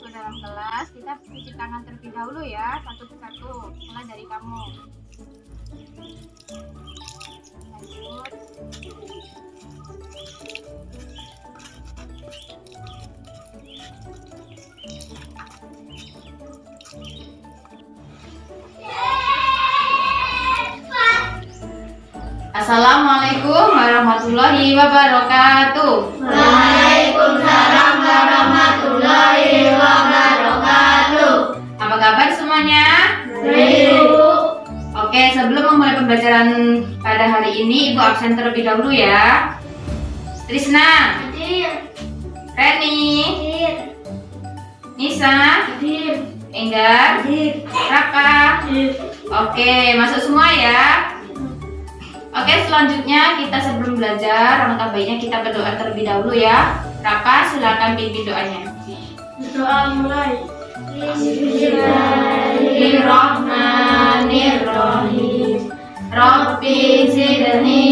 masuk dalam kelas, kita cuci tangan terlebih dahulu ya, satu persatu. Mulai dari kamu. Lanjut. Assalamualaikum warahmatullahi wabarakatuh. Waalaikumsalam warahmatullahi wabarakatuh. Apa kabar semuanya? Baik. Oke, sebelum memulai pembelajaran pada hari ini, Ibu absen terlebih dahulu ya. Trisna, Hadir. Reni, Hadir. Nisa, Hadir. Enggar, Hadir. Raka. Hadir. Oke, masuk semua ya. Oke, selanjutnya kita sebelum belajar, alangkah baiknya kita berdoa terlebih dahulu ya. Raka, silakan pimpin doanya. Doa mulai. Bismillahirrahmanirrahim. Rabbi zidni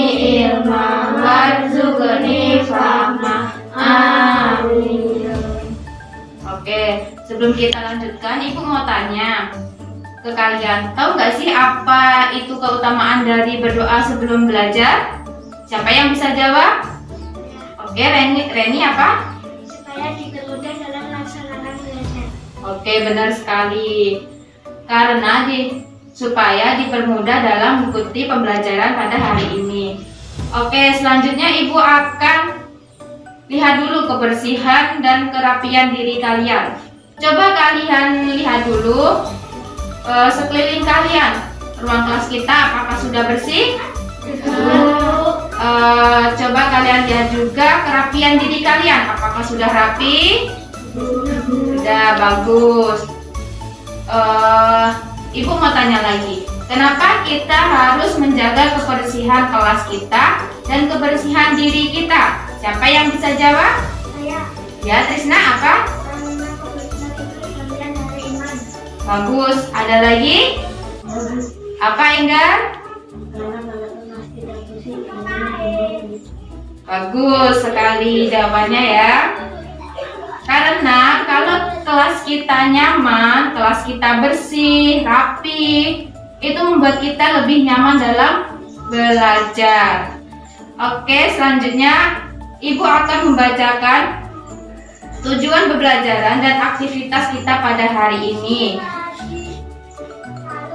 ilma warzuqni fahma. Amin. Oke, sebelum kita lanjutkan, Ibu mau tanya ke kalian, tahu nggak sih apa itu keutamaan dari berdoa sebelum belajar? Siapa yang bisa jawab? Oke, Reni apa? Supaya dipermudah dalam melaksanakan belajar. Oke, benar sekali. Karena supaya dipermudah dalam mengikuti pembelajaran pada hari ini. Oke, selanjutnya Ibu akan lihat dulu kebersihan dan kerapian diri kalian. Coba kalian lihat dulu sekeliling kalian. Ruang kelas kita apakah sudah bersih? Coba kalian lihat juga kerapian diri kalian. Apakah sudah rapi? Sudah, bagus. Ibu mau tanya lagi, kenapa kita harus menjaga kebersihan kelas kita dan kebersihan diri kita? Siapa yang bisa jawab? Saya. Ya, Trisna apa? Karena kebersihan itu bagian dari iman. Bagus. Ada lagi? Apa, Enggar? Karena kalau kelas tidak bersih, Bagus sekali jawabannya ya. Karena kalau kelas kita nyaman, kelas kita bersih, rapi, itu membuat kita lebih nyaman dalam belajar. Oke, selanjutnya Ibu akan membacakan tujuan pembelajaran dan aktivitas kita pada hari ini.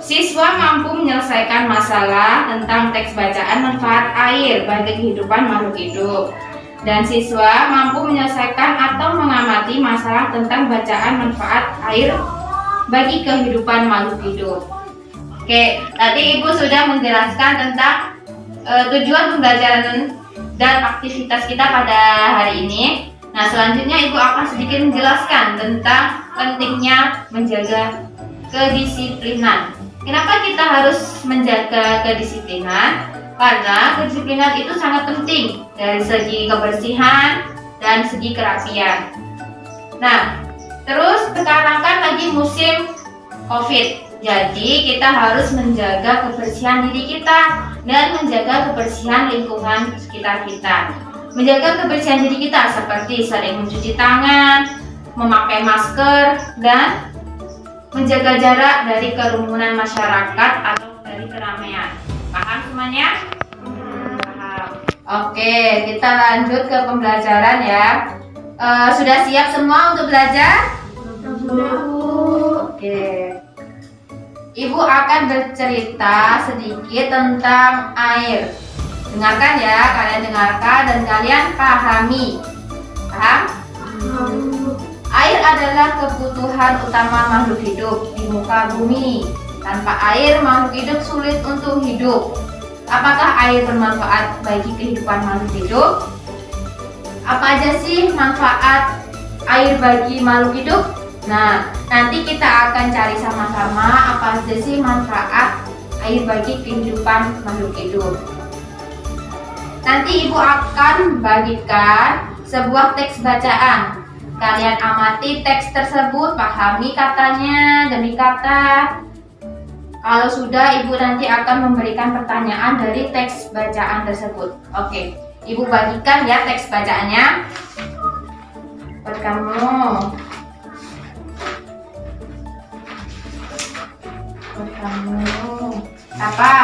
Siswa mampu menyelesaikan masalah tentang teks bacaan manfaat air bagi kehidupan makhluk hidup. Dan siswa mampu menyelesaikan atau mengamati masalah tentang bacaan manfaat air bagi kehidupan makhluk hidup. Oke, tadi Ibu sudah menjelaskan tentang tujuan pembelajaran dan aktivitas kita pada hari ini. Nah, selanjutnya Ibu akan sedikit menjelaskan tentang pentingnya menjaga kedisiplinan. Kenapa kita harus menjaga kedisiplinan? Karena kedisiplinan itu sangat penting dari segi kebersihan dan segi kerapian. Nah, terus sekarang kan lagi musim COVID. Jadi kita harus menjaga kebersihan diri kita dan menjaga kebersihan lingkungan sekitar kita. Menjaga kebersihan diri kita seperti sering mencuci tangan, memakai masker, dan menjaga jarak dari kerumunan masyarakat atau dari keramaian. Paham semuanya? Paham. Oke, kita lanjut ke pembelajaran ya. Sudah siap semua untuk belajar? Oke. Ibu akan bercerita sedikit tentang air. Dengarkan ya, kalian dengarkan dan kalian pahami. Paham? Air adalah kebutuhan utama makhluk hidup di muka bumi. Tanpa air, makhluk hidup sulit untuk hidup. Apakah air bermanfaat bagi kehidupan makhluk hidup? Apa aja sih manfaat air bagi makhluk hidup? Nah, nanti kita akan cari sama-sama apa aja sih manfaat air bagi kehidupan makhluk hidup. Nanti Ibu akan bagikan sebuah teks bacaan. Kalian amati teks tersebut, pahami katanya demi kata. Kalau sudah, Ibu nanti akan memberikan pertanyaan dari teks bacaan tersebut. Oke, Ibu bagikan ya teks bacaannya buat kamu. Kamu. Apa?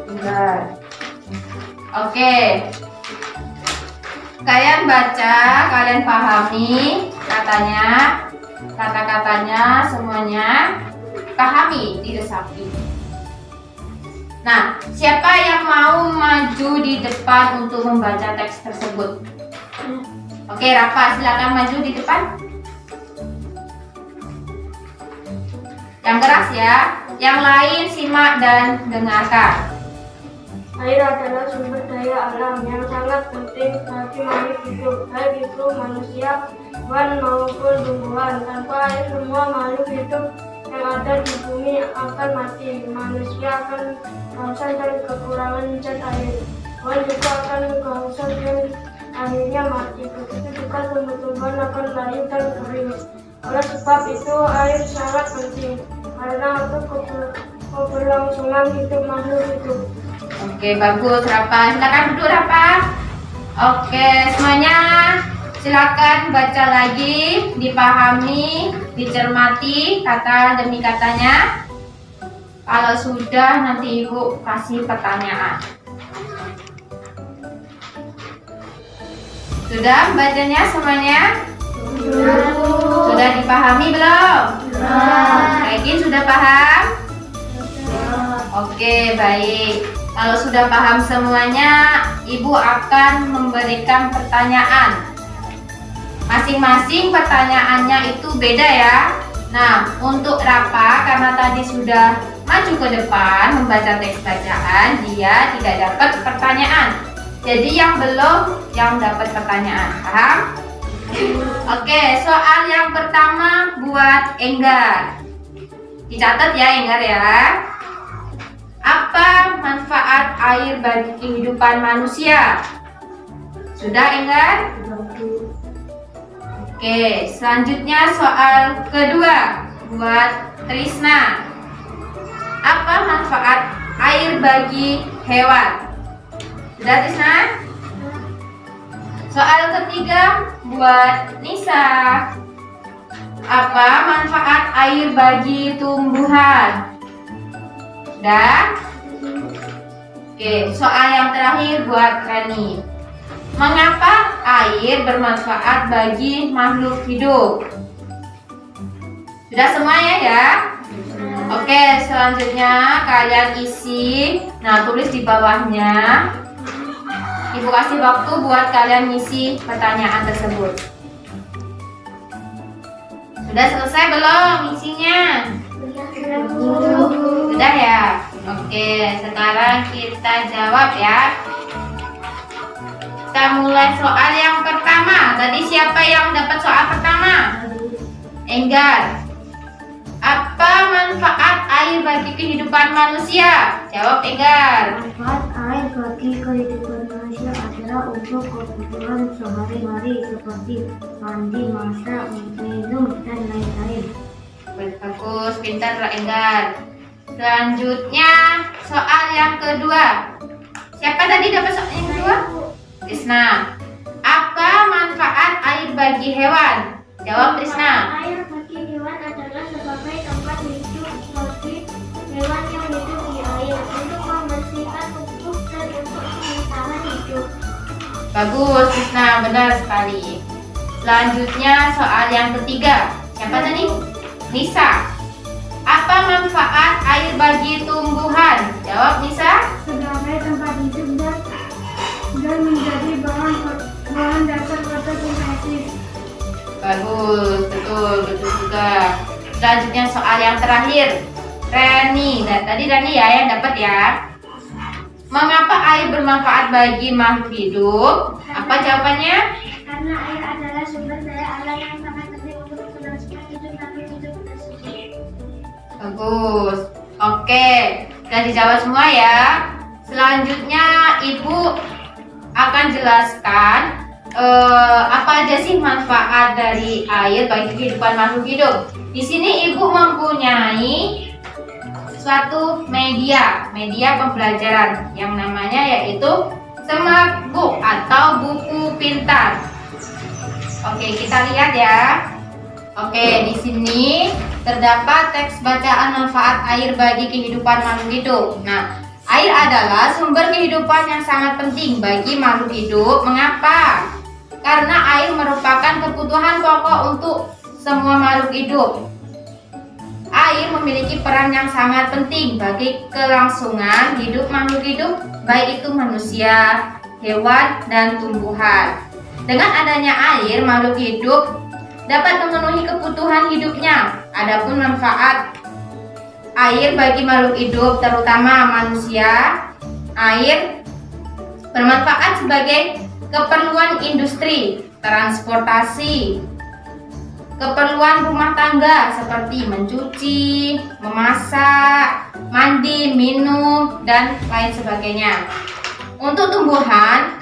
Enggak. Oke. Kalian baca, kalian pahami katanya, kata-katanya semuanya, pahami, diresapi. Nah, siapa yang mau maju di depan untuk membaca teks tersebut? Oke, Rafa, silakan maju di depan. Yang keras ya, yang lain simak dan dengarkan. Air adalah sumber daya alam yang sangat penting bagi makhluk hidup, baik itu manusia, hewan maupun tumbuhan. Tanpa air semua makhluk hidup yang ada di bumi akan mati. Manusia akan kehausan dan kekurangan zat air. Hewan juga akan kehausan dan akhirnya mati. Begitu juga tumbuh-tumbuhan akan layu dan kering. Oleh sebab itu air sangat penting karena untuk keberlangsungan hidup makhluk hidup. Oke, bagus, Rafa. Silakan duduk, Rafa. Oke, semuanya silakan baca lagi, dipahami, dicermati kata demi katanya. Kalau sudah, nanti Ibu kasih pertanyaan. Sudah bacanya semuanya? Sudah dipahami belum? Mungkin sudah paham? Oke, baik. Kalau sudah paham semuanya, Ibu akan memberikan pertanyaan. Masing-masing pertanyaannya itu beda ya. Nah, untuk Rafa, karena tadi sudah maju ke depan membaca teks bacaan, dia tidak dapat pertanyaan. Jadi yang belum, yang dapat pertanyaan. Paham? Oke, soal yang pertama buat Enggar. Dicatat ya, Enggar ya. Apa manfaat air bagi kehidupan manusia? Sudah, Enggar? Oke, selanjutnya soal kedua buat Trisna. Apa manfaat air bagi hewan? Sudah, Trisna? Soal ketiga buat Nisa. Apa manfaat air bagi tumbuhan? Sudah? Oke, soal yang terakhir buat Rani. Mengapa air bermanfaat bagi makhluk hidup? Sudah semuanya ya? Oke, selanjutnya kalian isi. Nah, tulis di bawahnya. Ibu kasih waktu buat kalian ngisi pertanyaan tersebut. Sudah selesai belum isinya? Sudah ya? Oke, sekarang kita jawab ya. Kita mulai soal yang pertama. Tadi siapa yang dapat soal pertama? Enggar. Apa manfaat air bagi kehidupan manusia? Jawab, Enggar. Manfaat air bagi kehidupan manusia adalah untuk kebutuhan sehari-hari seperti mandi, masak, minum, dan lain-lain. Bagus, pintar Enggar. Selanjutnya soal yang kedua. Siapa tadi dapat soal yang kedua? Trisna. Apa manfaat air bagi hewan? Jawab, Trisna. Air bagi hewan adalah sebagai tempat hidup bagi hewan yang hidup di air untuk membersihkan tubuh dan untuk sementara hidup. Bagus, Trisna, benar sekali. Selanjutnya soal yang ketiga. Siapa tadi? Nisa. Apa manfaat air bagi tumbuhan? Jawab, Nisa. Sebagai tempat hidup dan menjadi bahan dasar fotosintesis. Bagus, betul juga. Selanjutnya soal yang terakhir. Reni. Tadi Reni ya yang dapat ya. Mengapa air bermanfaat bagi makhluk hidup? Apa jawabannya? Karena air adalah sumber daya alam yang sangat penting untuk kelangsungan hidup makhluk hidup tersebut. Bagus. Oke, sudah dijawab semua ya. Selanjutnya Ibu akan jelaskan apa aja sih manfaat dari air bagi kehidupan makhluk hidup. Di sini Ibu mempunyai suatu media pembelajaran yang namanya yaitu Smart Book atau buku pintar. Oke, kita lihat ya. Oke, di sini terdapat teks bacaan manfaat air bagi kehidupan makhluk hidup. Nah, air adalah sumber kehidupan yang sangat penting bagi makhluk hidup. Mengapa? Karena air merupakan kebutuhan pokok untuk semua makhluk hidup. Air memiliki peran yang sangat penting bagi kelangsungan hidup makhluk hidup, baik itu manusia, hewan, dan tumbuhan. Dengan adanya air, makhluk hidup dapat memenuhi kebutuhan hidupnya. Adapun manfaat air bagi makhluk hidup, terutama manusia, air bermanfaat sebagai keperluan industri, transportasi, keperluan rumah tangga seperti mencuci, memasak, mandi, minum, dan lain sebagainya. Untuk tumbuhan,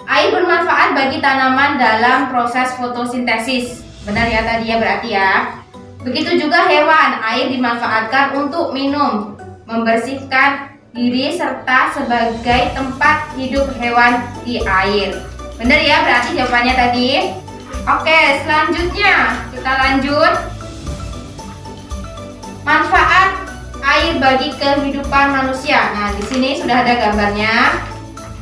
air bermanfaat bagi tanaman dalam proses fotosintesis. Benar ya tadi ya, berarti ya. Begitu juga hewan, air dimanfaatkan untuk minum, membersihkan diri, serta sebagai tempat hidup hewan di air. Benar ya, berarti jawabannya tadi. Oke, selanjutnya kita lanjut. Manfaat air bagi kehidupan manusia. Nah, di sini sudah ada gambarnya.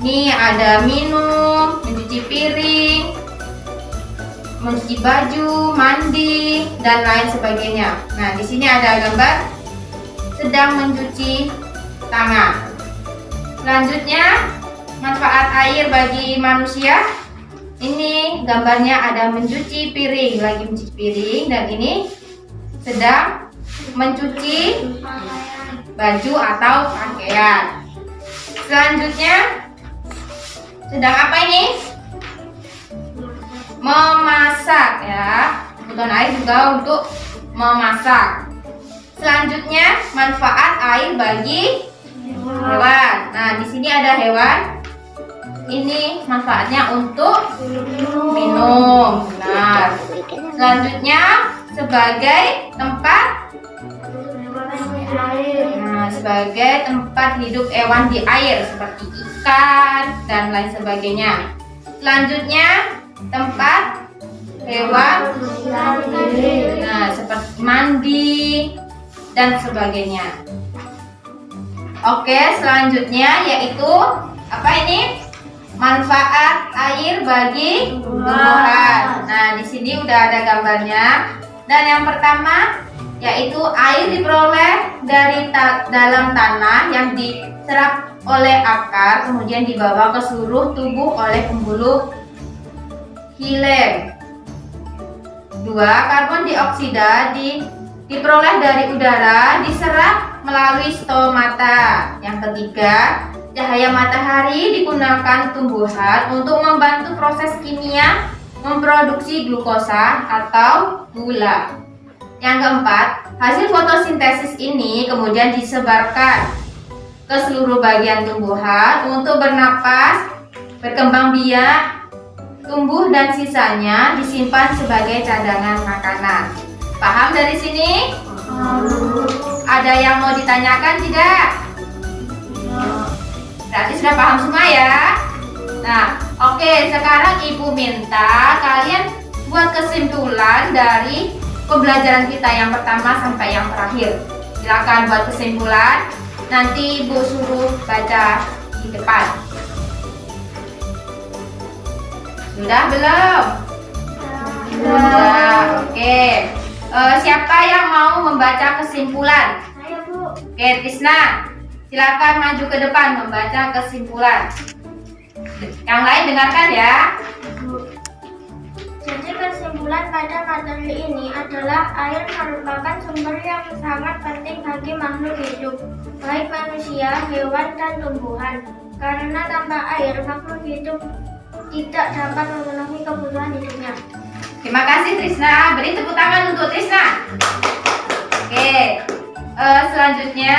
Nih ada minum, mencuci piring, mencuci baju, mandi, dan lain sebagainya. Nah, di sini ada gambar sedang mencuci tangan. Selanjutnya, manfaat air bagi manusia. Ini gambarnya ada mencuci piring, lagi mencuci piring, dan ini sedang mencuci baju atau pakaian. Selanjutnya, sedang apa ini? Memasak ya. Kebutuhan air juga untuk memasak. Selanjutnya, manfaat air bagi hewan. Nah, di sini ada hewan. Ini manfaatnya untuk minum. Benar. Selanjutnya, sebagai tempat sebagai tempat hidup hewan di air seperti ikan dan lain sebagainya. Selanjutnya, tempat hewan seperti mandi dan sebagainya. Oke, selanjutnya yaitu apa ini? Manfaat air bagi tumbuhan. Nah, di sini udah ada gambarnya. Dan yang pertama yaitu air diperoleh dari dalam tanah yang diserap oleh akar, kemudian dibawa ke seluruh tubuh oleh pembuluh hilem. 2. Karbon dioksida diperoleh dari udara, diserap melalui stomata. Yang ketiga, cahaya matahari digunakan tumbuhan untuk membantu proses kimia memproduksi glukosa atau gula. Yang keempat, hasil fotosintesis ini kemudian disebarkan ke seluruh bagian tumbuhan untuk bernapas, berkembang biak, tumbuh, dan sisanya disimpan sebagai cadangan makanan. Paham dari sini? Ada yang mau ditanyakan tidak? Berarti sudah paham semua ya? Nah, oke, sekarang Ibu minta kalian buat kesimpulan dari pembelajaran kita yang pertama sampai yang terakhir. Silakan buat kesimpulan. Nanti Ibu suruh baca di depan. Sudah belum? Sudah. Oke. Siapa yang mau membaca kesimpulan? Ayo, Bu. Oke, Tisna. Silakan maju ke depan membaca kesimpulan. Yang lain dengarkan ya. Jadi kesimpulan pada materi ini adalah air merupakan sumber yang sangat penting bagi makhluk hidup, baik manusia, hewan, dan tumbuhan. Karena tanpa air, makhluk hidup tidak dapat memenuhi kebutuhan hidupnya. Terima kasih Trisna. Beri tepuk tangan untuk Trisna. Oke. Selanjutnya,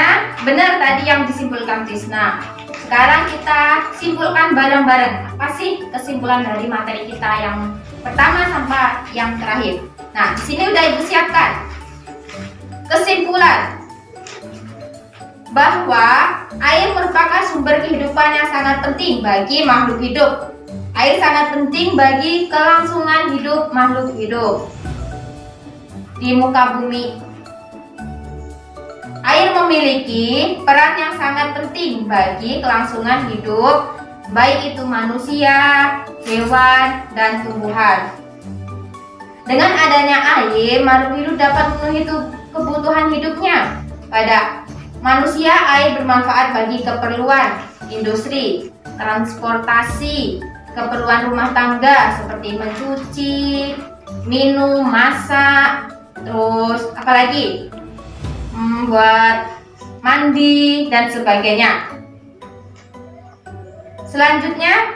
benar tadi yang disimpulkan Trisna. Sekarang kita simpulkan bareng-bareng. Apa sih kesimpulan dari materi kita yang pertama sampai yang terakhir? Nah, di sini udah Ibu siapkan. Kesimpulan bahwa air merupakan sumber kehidupan yang sangat penting bagi makhluk hidup. Air sangat penting bagi kelangsungan hidup makhluk hidup. di muka bumi. Air memiliki peran yang sangat penting bagi kelangsungan hidup, baik itu manusia, hewan, dan tumbuhan. Dengan adanya air, makhluk hidup dapat memenuhi kebutuhan hidupnya. Pada manusia, air bermanfaat bagi keperluan industri, transportasi, keperluan rumah tangga seperti mencuci, minum, masak, terus apalagi buat mandi dan sebagainya. Selanjutnya,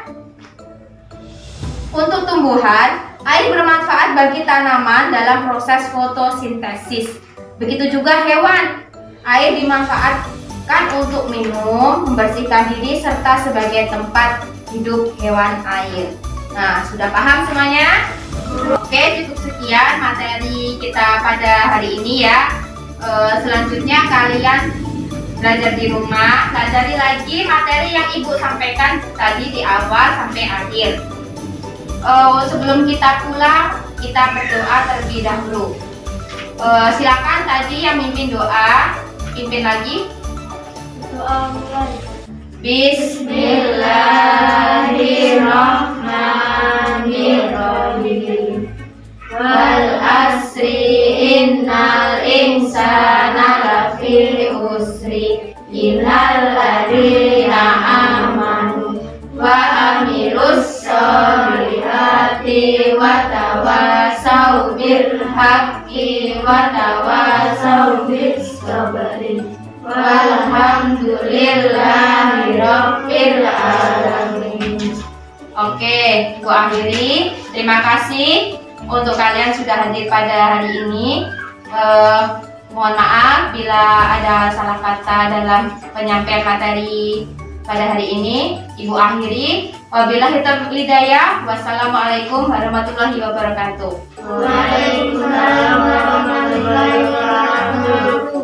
untuk tumbuhan, air bermanfaat bagi tanaman dalam proses fotosintesis. Begitu juga hewan. Air dimanfaatkan untuk minum, membersihkan diri, serta sebagai tempat hidup hewan air. Nah, sudah paham semuanya? Oke, cukup sekian materi kita pada hari ini ya. Selanjutnya kalian belajar di rumah, pelajari lagi materi yang Ibu sampaikan tadi di awal sampai akhir. Sebelum kita pulang, kita berdoa terlebih dahulu. Silakan tadi yang mimpin doa, pimpin lagi. Doa mulai. Bismillahirrahmanirrahim. Wal asri innal insana lafi usri illal ladzina amanu wa amilus solihati wa tawasau bil haqqi wa tawasau bis sabri walhamdulillahi rabbil alamin. Oke, Ibu akhiri. Terima kasih untuk kalian sudah hadir pada hari ini. Mohon maaf bila ada salah kata dalam penyampaian materi pada hari ini. Ibu akhiri. Wabillahi taufiq hidayah. Wassalamualaikum warahmatullahi wabarakatuh. Waalaikumsalam warahmatullahi wabarakatuh.